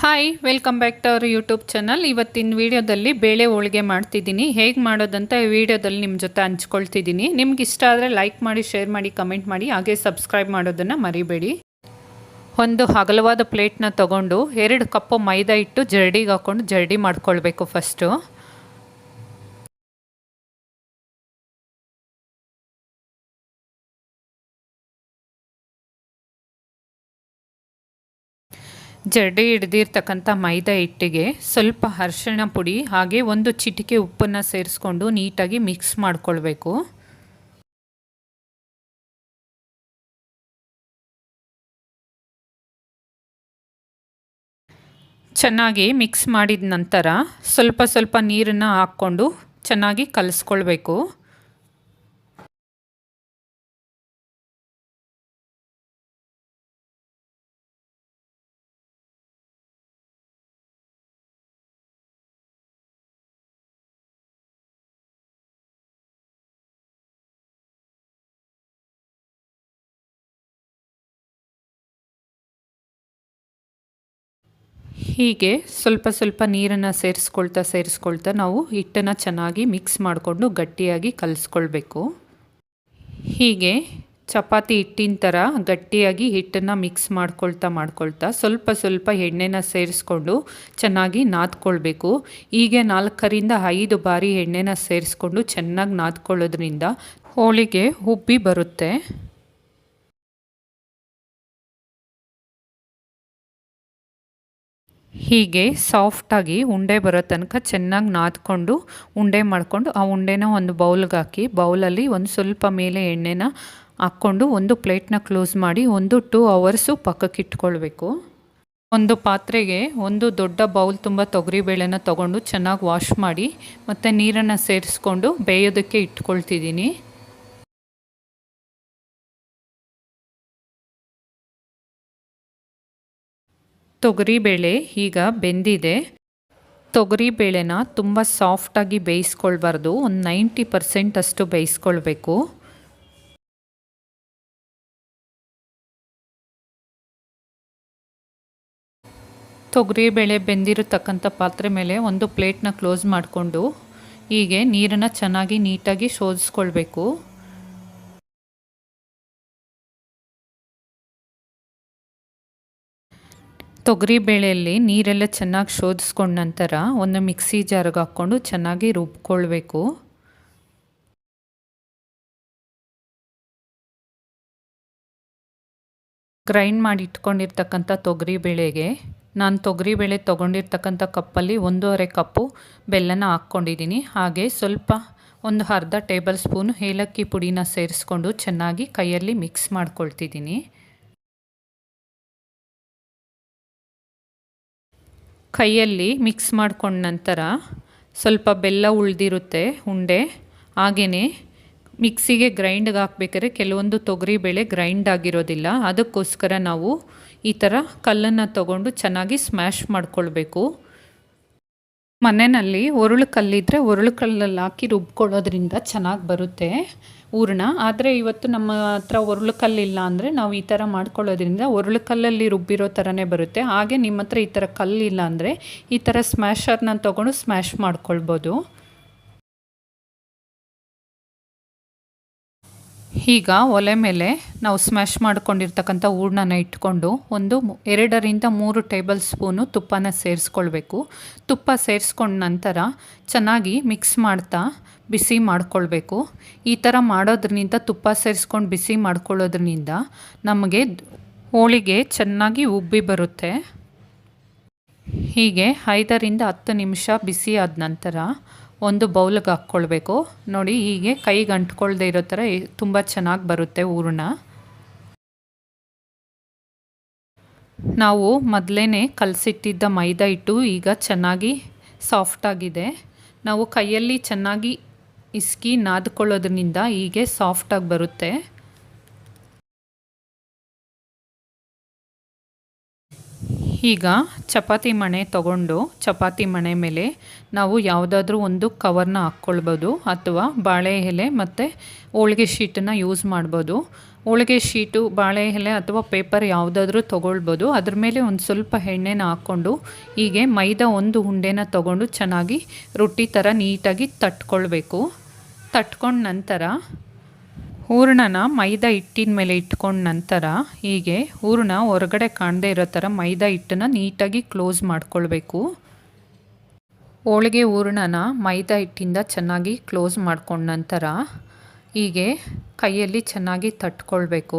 Hi welcome back to our YouTube channel. ಇವತ್ತಿನ ವಿಡಿಯೋದಲ್ಲಿ ಬೇಳೆ ಹೋಳಿಗೆ ಮಾಡ್ತಿದ್ದೀನಿ. ಹೇಗೆ ಮಾಡೋದಂತ ಈ ವಿಡಿಯೋದಲ್ಲಿ ನಿಮ್ಮ ಜೊತೆ ಹಂಚ್ಕೊಳ್ತಿದ್ದೀನಿ. ನಿಮ್ಗೆ ಇಷ್ಟ ಆದರೆ ಲೈಕ್ ಮಾಡಿ, ಶೇರ್ ಮಾಡಿ, ಕಮೆಂಟ್ ಮಾಡಿ, ಹಾಗೆ ಸಬ್ಸ್ಕ್ರೈಬ್ ಮಾಡೋದನ್ನು ಮರಿಬೇಡಿ. ಒಂದು ಅಗಲವಾದ ಪ್ಲೇಟ್ನ ತೊಗೊಂಡು 2 ಕಪ್ಪು ಮೈದಾ ಹಿಟ್ಟು ಜರಡಿಗೆ ಹಾಕ್ಕೊಂಡು ಜರಡಿ ಮಾಡ್ಕೊಳ್ಬೇಕು. ಫಸ್ಟು ಜರಡಿ ಹಿಡ್ದಿರ್ತಕ್ಕಂಥ ಮೈದಾ ಹಿಟ್ಟಿಗೆ ಸ್ವಲ್ಪ ಅರಿಶಿಣ ಪುಡಿ ಹಾಗೆ 1 ಚಿಟಿಕೆ ಉಪ್ಪನ್ನು ಸೇರಿಸ್ಕೊಂಡು ನೀಟಾಗಿ ಮಿಕ್ಸ್ ಮಾಡ್ಕೊಳ್ಬೇಕು. ಚೆನ್ನಾಗಿ ಮಿಕ್ಸ್ ಮಾಡಿದ ನಂತರ ಸ್ವಲ್ಪ ನೀರನ್ನು ಹಾಕ್ಕೊಂಡು ಚೆನ್ನಾಗಿ ಕಲಿಸ್ಕೊಳ್ಬೇಕು. ಹೀಗೆ ಸ್ವಲ್ಪ ನೀರನ್ನು ಸೇರಿಸ್ಕೊಳ್ತಾ ನಾವು ಹಿಟ್ಟನ್ನು ಚೆನ್ನಾಗಿ ಮಿಕ್ಸ್ ಮಾಡಿಕೊಂಡು ಗಟ್ಟಿಯಾಗಿ ಕಲಿಸ್ಕೊಳ್ಬೇಕು. ಹೀಗೆ ಚಪಾತಿ ಹಿಟ್ಟಿನ ಥರ ಗಟ್ಟಿಯಾಗಿ ಹಿಟ್ಟನ್ನು ಮಿಕ್ಸ್ ಮಾಡ್ಕೊಳ್ತಾ ಸ್ವಲ್ಪ ಎಣ್ಣೆನ ಸೇರಿಸ್ಕೊಂಡು ಚೆನ್ನಾಗಿ ನಾದ್ಕೊಳ್ಬೇಕು. ಹೀಗೆ 4ರಿಂದ 5 ಬಾರಿ ಎಣ್ಣೆನ ಸೇರಿಸ್ಕೊಂಡು ಚೆನ್ನಾಗಿ ನಾದ್ಕೊಳ್ಳೋದ್ರಿಂದ ಹೋಳಿಗೆ ಉಬ್ಬಿ ಬರುತ್ತೆ. ಹೀಗೆ ಸಾಫ್ಟಾಗಿ ಉಂಡೆ ಬರೋ ತನಕ ಚೆನ್ನಾಗಿ ನಾದ್ಕೊಂಡು ಉಂಡೆ ಮಾಡಿಕೊಂಡು ಆ ಉಂಡೆನ ಒಂದು ಬೌಲ್ಗೆ ಹಾಕಿ ಬೌಲಲ್ಲಿ ಒಂದು ಸ್ವಲ್ಪ ಮೇಲೆ ಎಣ್ಣೆನ ಹಾಕ್ಕೊಂಡು ಒಂದು ಪ್ಲೇಟ್ನ ಕ್ಲೋಸ್ ಮಾಡಿ 1-2 ಅವರ್ಸು ಪಕ್ಕಕ್ಕೆ ಇಟ್ಕೊಳ್ಬೇಕು. ಒಂದು ಪಾತ್ರೆಗೆ ಒಂದು ದೊಡ್ಡ ಬೌಲ್ ತುಂಬ ತೊಗರಿಬೇಳೆನ ತೊಗೊಂಡು ಚೆನ್ನಾಗಿ ವಾಶ್ ಮಾಡಿ ಮತ್ತು ನೀರನ್ನು ಸೇರಿಸ್ಕೊಂಡು ಬೇಯೋದಕ್ಕೆ ಇಟ್ಕೊಳ್ತಿದ್ದೀನಿ. ತೊಗರಿಬೇಳೆ ಈಗ ಬೆಂದಿದೆ. ತೊಗರಿಬೇಳೆನ ತುಂಬ ಸಾಫ್ಟಾಗಿ ಬೇಯಿಸ್ಕೊಳ್ಬಾರ್ದು, ಒಂದು 90% ಅಷ್ಟು ಬೇಯಿಸ್ಕೊಳ್ಬೇಕು. ತೊಗರಿಬೇಳೆ ಬೆಂದಿರತಕ್ಕಂಥ ಪಾತ್ರೆ ಮೇಲೆ ಒಂದು ಪ್ಲೇಟ್ನ ಕ್ಲೋಸ್ ಮಾಡಿಕೊಂಡು ಹೀಗೆ ನೀರನ್ನು ಚೆನ್ನಾಗಿ ನೀಟಾಗಿ ಶೋಧಿಸ್ಕೊಳ್ಬೇಕು. ತೊಗರಿಬೇಳೆಯಲ್ಲಿ ನೀರೆಲ್ಲ ಚೆನ್ನಾಗಿ ಶೋಧಿಸ್ಕೊಂಡ ನಂತರ ಒಂದು ಮಿಕ್ಸಿ ಜಾರ್ಗೆ ಹಾಕ್ಕೊಂಡು ಚೆನ್ನಾಗಿ ರುಬ್ಕೊಳ್ಬೇಕು. ಗ್ರೈಂಡ್ ಮಾಡಿ ಇಟ್ಕೊಂಡಿರ್ತಕ್ಕಂಥ ತೊಗರಿಬೇಳೆಗೆ ನಾನು ತೊಗರಿಬೇಳೆ ತೊಗೊಂಡಿರ್ತಕ್ಕಂಥ ಕಪ್ಪಲ್ಲಿ 1.5 ಕಪ್ಪು ಬೆಲ್ಲನ ಹಾಕ್ಕೊಂಡಿದ್ದೀನಿ. ಹಾಗೆ ಸ್ವಲ್ಪ ಒಂದು ಅರ್ಧ ಟೇಬಲ್ ಸ್ಪೂನ್ ಏಲಕ್ಕಿ ಪುಡಿನ ಸೇರಿಸ್ಕೊಂಡು ಚೆನ್ನಾಗಿ ಕೈಯಲ್ಲಿ ಮಿಕ್ಸ್ ಮಾಡ್ಕೊಳ್ತಿದ್ದೀನಿ. ಕೈಯಲ್ಲಿ ಮಿಕ್ಸ್ ಮಾಡ್ಕೊಂಡ ನಂತರ ಸ್ವಲ್ಪ ಬೆಲ್ಲ ಉಳಿದಿರುತ್ತೆ ಉಂಡೆ, ಹಾಗೆಯೇ ಮಿಕ್ಸಿಗೆ ಗ್ರೈಂಡ್ಗೆ ಹಾಕ್ಬೇಕಾದ್ರೆ ಕೆಲವೊಂದು ತೊಗರಿಬೇಳೆ ಗ್ರೈಂಡ್ ಆಗಿರೋದಿಲ್ಲ. ಅದಕ್ಕೋಸ್ಕರ ನಾವು ಈ ಥರ ಕಲ್ಲನ್ನು ತಗೊಂಡು ಚೆನ್ನಾಗಿ ಸ್ಮ್ಯಾಶ್ ಮಾಡ್ಕೊಳ್ಬೇಕು. ಮನೆಯಲ್ಲಿ ಒರಳು ಕಲ್ಲಿದ್ದರೆ ಒರಳು ಕಲ್ಲಲ್ಲಿ ಹಾಕಿ ರುಬ್ಕೊಳ್ಳೋದ್ರಿಂದ ಚೆನ್ನಾಗಿ ಬರುತ್ತೆ ಹೂರಣ. ಆದರೆ ಇವತ್ತು ನಮ್ಮ ಹತ್ರ ಒರಳು ಕಲ್ಲಿಲ್ಲ ಅಂದರೆ ನಾವು ಈ ಥರ ಮಾಡ್ಕೊಳ್ಳೋದ್ರಿಂದ ಒರಳು ಕಲ್ಲಲ್ಲಿ ರುಬ್ಬಿರೋ ಥರನೇ ಬರುತ್ತೆ. ಹಾಗೆ ನಿಮ್ಮ ಹತ್ರ ಈ ಥರ ಕಲ್ಲಿಲ್ಲ ಅಂದರೆ ಈ ಥರ ಸ್ಮ್ಯಾಶರ್ನ ತೊಗೊಂಡು ಸ್ಮ್ಯಾಶ್ ಮಾಡ್ಕೊಳ್ಬೋದು. ಈಗ ಒಲೆ ಮೇಲೆ ನಾವು ಸ್ಮ್ಯಾಶ್ ಮಾಡ್ಕೊಂಡಿರ್ತಕ್ಕಂಥ ಹೂರಣನ ಇಟ್ಕೊಂಡು 2ರಿಂದ 3 ಟೇಬಲ್ ಸ್ಪೂನು ತುಪ್ಪನ ಸೇರಿಸ್ಕೊಳ್ಬೇಕು. ತುಪ್ಪ ಸೇರಿಸ್ಕೊಂಡ ನಂತರ ಚೆನ್ನಾಗಿ ಮಿಕ್ಸ್ ಮಾಡ್ತಾ ಬಿಸಿ ಮಾಡ್ಕೊಳ್ಬೇಕು. ಈ ಥರ ಮಾಡೋದ್ರಿಂದ ತುಪ್ಪ ಸೇರಿಸ್ಕೊಂಡು ಬಿಸಿ ಮಾಡ್ಕೊಳ್ಳೋದ್ರಿಂದ ನಮಗೆ ಹೋಳಿಗೆ ಚೆನ್ನಾಗಿ ಉಬ್ಬಿ ಬರುತ್ತೆ. ಹೀಗೆ 5ರಿಂದ 10 ನಿಮಿಷ ಬಿಸಿ ಆದ ನಂತರ ಒಂದು ಬೌಲ್ಗೆ ಹಾಕ್ಕೊಳ್ಬೇಕು. ನೋಡಿ, ಹೀಗೆ ಕೈಗೆ ಅಂಟ್ಕೊಳ್ದೇ ಇರೋ ಥರ ತುಂಬ ಚೆನ್ನಾಗಿ ಬರುತ್ತೆ ಹೂರಣ. ನಾವು ಮೊದಲೇ ಕಲಸಿಟ್ಟಿದ್ದ ಮೈದಾ ಹಿಟ್ಟು ಈಗ ಚೆನ್ನಾಗಿ ಸಾಫ್ಟಾಗಿದೆ. ನಾವು ಕೈಯಲ್ಲಿ ಚೆನ್ನಾಗಿ ಇಸ್ಕಿ ನಾದ್ಕೊಳ್ಳೋದ್ರಿಂದ ಹೀಗೆ ಸಾಫ್ಟಾಗಿ ಬರುತ್ತೆ. ಈಗ ಚಪಾತಿ ಮಣೆ ತಗೊಂಡು ಚಪಾತಿ ಮಣೆ ಮೇಲೆ ನಾವು ಯಾವುದಾದ್ರೂ ಒಂದು ಕವರ್ನ ಹಾಕ್ಕೊಳ್ಬೋದು ಅಥವಾ ಬಾಳೆ ಎಲೆ ಮತ್ತು ಹೋಳಿಗೆ ಶೀಟನ್ನು ಯೂಸ್ ಮಾಡ್ಬೋದು. ಹೋಳಿಗೆ ಶೀಟು, ಬಾಳೆ ಎಲೆ ಅಥವಾ ಪೇಪರ್ ಯಾವುದಾದ್ರೂ ತೊಗೊಳ್ಬೋದು. ಅದ್ರ ಮೇಲೆ ಒಂದು ಸ್ವಲ್ಪ ಎಣ್ಣೆನ ಹಾಕ್ಕೊಂಡು ಹೀಗೆ ಮೈದಾ ಒಂದು ಉಂಡೆನ ತೊಗೊಂಡು ಚೆನ್ನಾಗಿ ರೊಟ್ಟಿ ಥರ ನೀಟಾಗಿ ತಟ್ಕೊಳ್ಬೇಕು. ತಟ್ಕೊಂಡ ನಂತರ ಹೂರಣನ ಮೈದಾ ಹಿಟ್ಟಿನ ಮೇಲೆ ಇಟ್ಕೊಂಡ ನಂತರ ಹೀಗೆ ಹೂರಣ ಹೊರಗಡೆ ಕಾಣದೇ ಇರೋ ಥರ ಮೈದಾ ಹಿಟ್ಟನ್ನು ನೀಟಾಗಿ ಕ್ಲೋಸ್ ಮಾಡ್ಕೊಳ್ಬೇಕು. ಹೋಳಿಗೆ ಹೂರಣನ ಮೈದಾ ಹಿಟ್ಟಿಂದ ಚೆನ್ನಾಗಿ ಕ್ಲೋಸ್ ಮಾಡ್ಕೊಂಡ ನಂತರ ಹೀಗೆ ಕೈಯಲ್ಲಿ ಚೆನ್ನಾಗಿ ತಟ್ಕೊಳ್ಬೇಕು.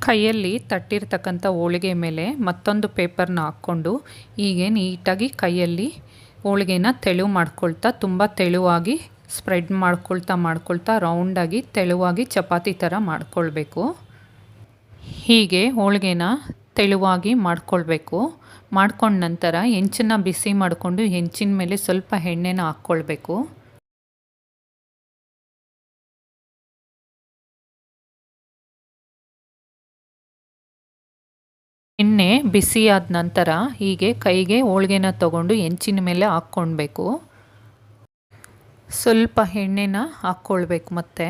ಕೈಯಲ್ಲಿ ತಟ್ಟಿರ್ತಕ್ಕಂಥ ಹೋಳಿಗೆ ಮೇಲೆ ಮತ್ತೊಂದು ಪೇಪರ್ನ ಹಾಕ್ಕೊಂಡು ಹೀಗೆ ನೀಟಾಗಿ ಕೈಯಲ್ಲಿ ಹೋಳಿಗೆನ ತೆಳು ಮಾಡ್ಕೊಳ್ತಾ, ತುಂಬ ತೆಳುವಾಗಿ ಸ್ಪ್ರೆಡ್ ಮಾಡ್ಕೊಳ್ತಾ ರೌಂಡಾಗಿ ತೆಳುವಾಗಿ ಚಪಾತಿ ಥರ ಮಾಡ್ಕೊಳ್ಬೇಕು. ಹೀಗೆ ಹೋಳಿಗೆನ ತೆಳುವಾಗಿ ಮಾಡ್ಕೊಳ್ಬೇಕು. ಮಾಡ್ಕೊಂಡ ನಂತರ ಹೆಂಚನ್ನು ಬಿಸಿ ಮಾಡಿಕೊಂಡು ಹೆಂಚಿನ ಮೇಲೆ ಸ್ವಲ್ಪ ಎಣ್ಣೆನ ಹಾಕ್ಕೊಳ್ಬೇಕು. ಎಣ್ಣೆ ಬಿಸಿಯಾದ ನಂತರ ಹೀಗೆ ಕೈಗೆ ಹೋಳಿಗೆನ ತಗೊಂಡು ಹೆಂಚಿನ ಮೇಲೆ ಹಾಕ್ಕೊಳ್ಬೇಕು. ಸ್ವಲ್ಪ ಎಣ್ಣೆನ ಹಾಕ್ಕೊಳ್ಬೇಕು. ಮತ್ತು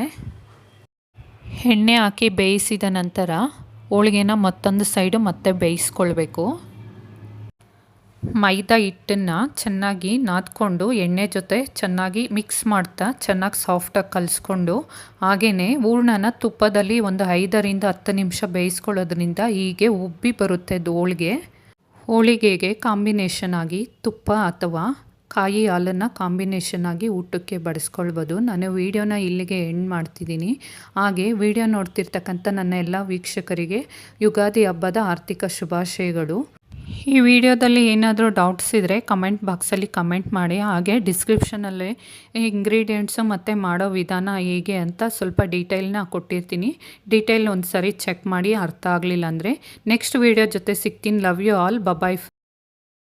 ಎಣ್ಣೆ ಹಾಕಿ ಬೇಯಿಸಿದ ನಂತರ ಹೋಳಿಗೆನ ಮತ್ತೊಂದು ಸೈಡು ಮತ್ತೆ ಬೇಯಿಸ್ಕೊಳ್ಬೇಕು. ಮೈದಾ ಹಿಟ್ಟನ್ನು ಚೆನ್ನಾಗಿ ನಾದ್ಕೊಂಡು ಎಣ್ಣೆ ಜೊತೆ ಚೆನ್ನಾಗಿ ಮಿಕ್ಸ್ ಮಾಡ್ತಾ ಚೆನ್ನಾಗಿ ಸಾಫ್ಟಾಗಿ ಕಲಿಸ್ಕೊಂಡು ಹಾಗೆಯೇ ಹೂರಣನ ತುಪ್ಪದಲ್ಲಿ ಒಂದು 5ರಿಂದ 10 ನಿಮಿಷ ಬೇಯಿಸ್ಕೊಳ್ಳೋದ್ರಿಂದ ಹೀಗೆ ಉಬ್ಬಿ ಬರುತ್ತೆ ಹೋಳಿಗೆ. ಹೋಳಿಗೆಗೆ ಕಾಂಬಿನೇಷನ್ ಆಗಿ ತುಪ್ಪ ಅಥವಾ ಕಾಯಿ ಹಾಲನ್ನು ಕಾಂಬಿನೇಷನ್ ಆಗಿ ಊಟಕ್ಕೆ ಬಡಿಸ್ಕೊಳ್ಬೋದು. ನಾನು ವಿಡಿಯೋನ ಇಲ್ಲಿಗೆ ಎಂಡ್ ಮಾಡ್ತಿದ್ದೀನಿ. ಹಾಗೆ ವಿಡಿಯೋ ನೋಡ್ತಿರ್ತಕ್ಕಂಥ ನನ್ನ ಎಲ್ಲ ವೀಕ್ಷಕರಿಗೆ ಯುಗಾದಿ ಹಬ್ಬದ ಆರ್ಥಿಕ ಶುಭಾಶಯಗಳು. ಈ ವಿಡಿಯೋದಲ್ಲಿ ಏನಾದರೂ ಡೌಟ್ಸ್ ಇದ್ದರೆ ಕಮೆಂಟ್ ಬಾಕ್ಸಲ್ಲಿ ಕಮೆಂಟ್ ಮಾಡಿ. ಹಾಗೆ ಡಿಸ್ಕ್ರಿಪ್ಷನಲ್ಲಿ ಇಂಗ್ರೀಡಿಯೆಂಟ್ಸು ಮತ್ತು ಮಾಡೋ ವಿಧಾನ ಹೇಗೆ ಅಂತ ಸ್ವಲ್ಪ ಡೀಟೇಲ್ನ ಕೊಟ್ಟಿರ್ತೀನಿ. ಡೀಟೇಲ್ ಒಂದು ಸರಿ ಚೆಕ್ ಮಾಡಿ. ಅರ್ಥ ಆಗಲಿಲ್ಲ ಅಂದರೆ ನೆಕ್ಸ್ಟ್ ವಿಡಿಯೋ ಜೊತೆ ಸಿಗ್ತೀನಿ. Love you all. ಬಾಯ್.